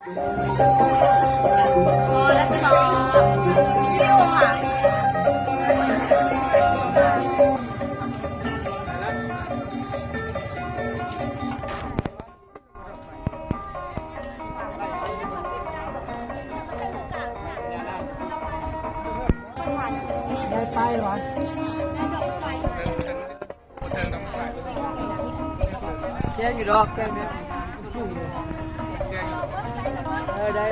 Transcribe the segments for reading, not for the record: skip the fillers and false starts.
พอแล้วพี่น้องวิดีโอหาได้ไปหรอแจ้งอยู่ดอกแจ้งเนี่ยได้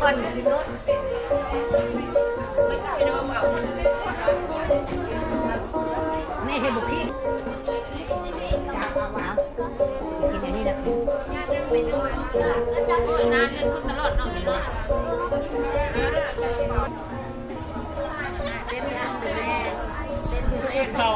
ก่อนพี่น้องแม่ให้บุกพี่จากเอาหวานกินอย่างนี้นะนานเงินคุณตลอดน้องนี่เนาะเป็นทางแม่เป็นตัวเองเขา